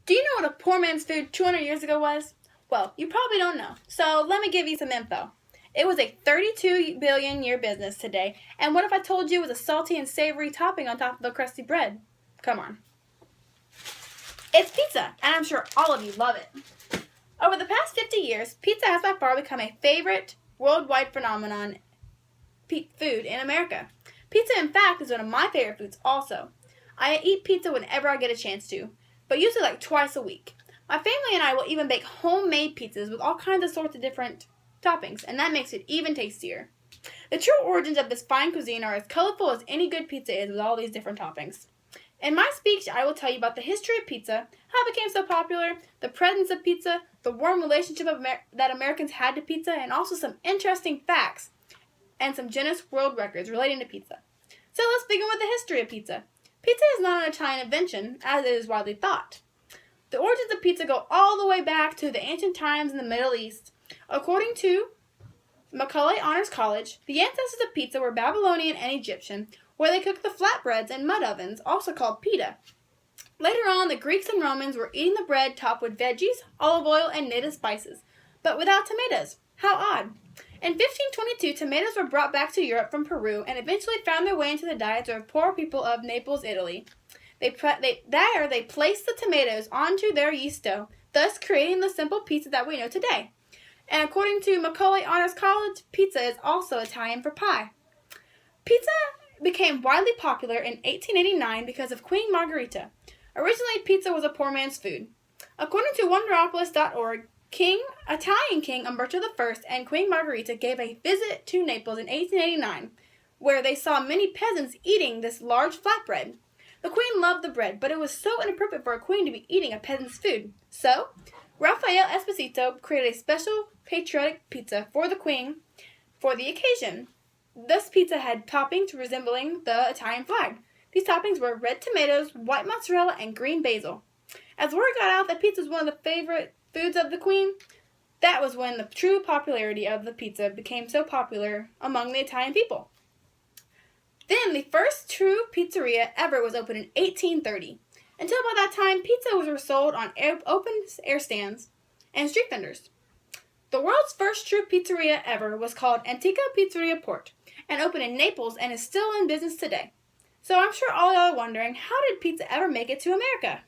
Do you know what a poor man's food 200 years ago was? Well, you probably don't know, so let me give you some info. It was a 32 billion year business today, and what if I told you it was a salty and savory topping on top of the crusty bread? Come on. It's pizza, and I'm sure all of you love it. Over the past 50 years, pizza has by far become a favorite worldwide phenomenon food in America. Pizza, in fact, is one of my favorite foods also. I eat pizza whenever I get a chance to, but usually like twice a week. My family and I will even bake homemade pizzas with all kinds of sorts of different toppings, and that makes it even tastier. The true origins of this fine cuisine are as colorful as any good pizza is with all these different toppings. In my speech, I will tell you about the history of pizza, how it became so popular, the presence of pizza, the warm relationship that Americans had to pizza, and also some interesting facts and some Guinness World Records relating to pizza. So let's begin with the history of pizza. Pizza is not an Italian invention, as it is widely thought. The origins of pizza go all the way back to the ancient times in the Middle East. According to Macaulay Honors College, the ancestors of pizza were Babylonian and Egyptian, where they cooked the flatbreads in mud ovens, also called pita. Later on, the Greeks and Romans were eating the bread topped with veggies, olive oil, and native spices, but without tomatoes. How odd. In 1522, tomatoes were brought back to Europe from Peru and eventually found their way into the diets of poor people of Naples, Italy. They placed the tomatoes onto their yeast dough, thus creating the simple pizza that we know today. And according to Macaulay Honors College, pizza is also Italian for pie. Pizza became widely popular in 1889 because of Queen Margherita. Originally, pizza was a poor man's food. According to Wonderopolis.org, Italian King Umberto I and Queen Margherita gave a visit to Naples in 1889, where they saw many peasants eating this large flatbread. The queen loved the bread, but it was so inappropriate for a queen to be eating a peasant's food. So, Rafael Esposito created a special patriotic pizza for the queen for the occasion. This pizza had toppings resembling the Italian flag. These toppings were red tomatoes, white mozzarella, and green basil. As word got out that pizza was one of the favorite foods of the queen, that was when the true popularity of the pizza became so popular among the Italian people. Then the first true pizzeria ever was opened in 1830. Until about that time, pizzas were sold on open air stands and street vendors. The world's first true pizzeria ever was called Antica Pizzeria Port and opened in Naples and is still in business today. So I'm sure all y'all are wondering, how did pizza ever make it to America?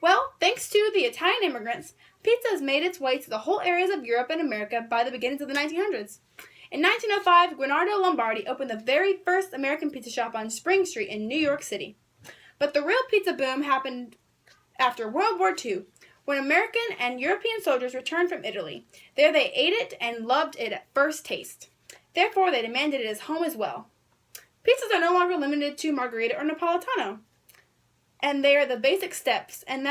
Well, thanks to the Italian immigrants, pizza has made its way to the whole areas of Europe and America by the beginnings of the 1900s. In 1905, Guarnardo Lombardi opened the very first American pizza shop on Spring Street in New York City. But the real pizza boom happened after World War II, when American and European soldiers returned from Italy. There they ate it and loved it at first taste. Therefore, they demanded it as home as well. Pizzas are no longer limited to margherita or Napolitano, and they are the basic steps, and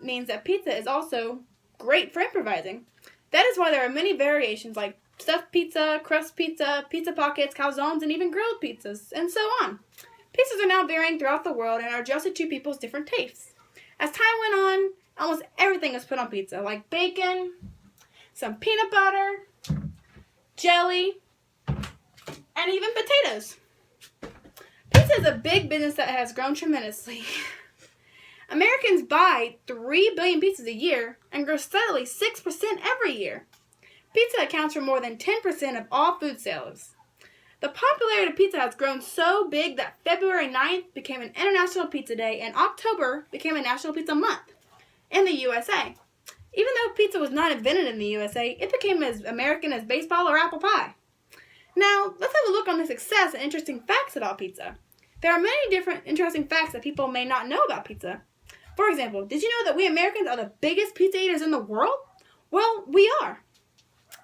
means that pizza is also great for improvising. That is why there are many variations like stuffed pizza, crust pizza, pizza pockets, calzones, and even grilled pizzas, and so on. Pizzas are now varying throughout the world and are adjusted to people's different tastes. As time went on, almost everything was put on pizza, like bacon, some peanut butter, jelly, and even potatoes. Pizza is a big business that has grown tremendously. Americans buy 3 billion pizzas a year and grow steadily 6% every year. Pizza accounts for more than 10% of all food sales. The popularity of pizza has grown so big that February 9th became an International Pizza Day and October became a National Pizza Month in the USA. Even though pizza was not invented in the USA, it became as American as baseball or apple pie. Now, let's have a look on the success and interesting facts about pizza. There are many different interesting facts that people may not know about pizza. For example, did you know that we Americans are the biggest pizza eaters in the world? Well, we are.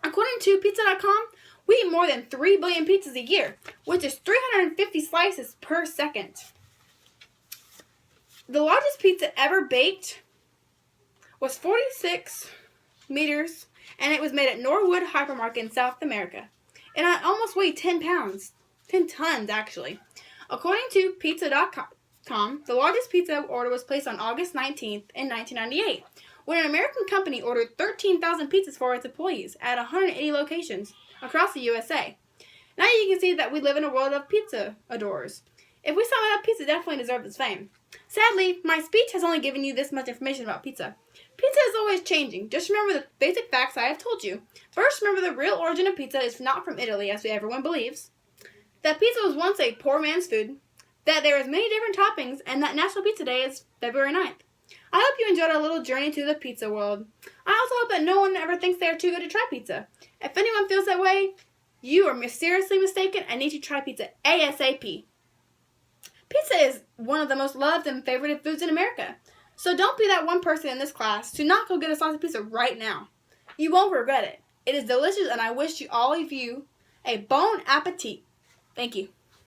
According to Pizza.com, we eat more than 3 billion pizzas a year, which is 350 slices per second. The largest pizza ever baked was 46 meters, and it was made at Norwood Hypermarket in South America. And it almost weighed 10 pounds. 10 tons, actually. According to Pizza.com, the largest pizza order was placed on August 19th in 1998, when an American company ordered 13,000 pizzas for its employees at 180 locations across the USA. Now you can see that we live in a world of pizza adorers. If we sum it up, pizza definitely deserves its fame. Sadly, my speech has only given you this much information about pizza. Pizza is always changing. Just remember the basic facts I have told you. First, remember the real origin of pizza is not from Italy, as everyone believes. That pizza was once a poor man's food. That there is many different toppings, and that National Pizza Day is February 9th. I hope you enjoyed our little journey to the pizza world. I also hope that no one ever thinks they are too good to try pizza. If anyone feels that way, you are seriously mistaken and need to try pizza ASAP. Pizza is one of the most loved and favorited foods in America. So don't be that one person in this class to not go get a slice of pizza right now. You won't regret it. It is delicious, and I wish all of you a bon appetit. Thank you.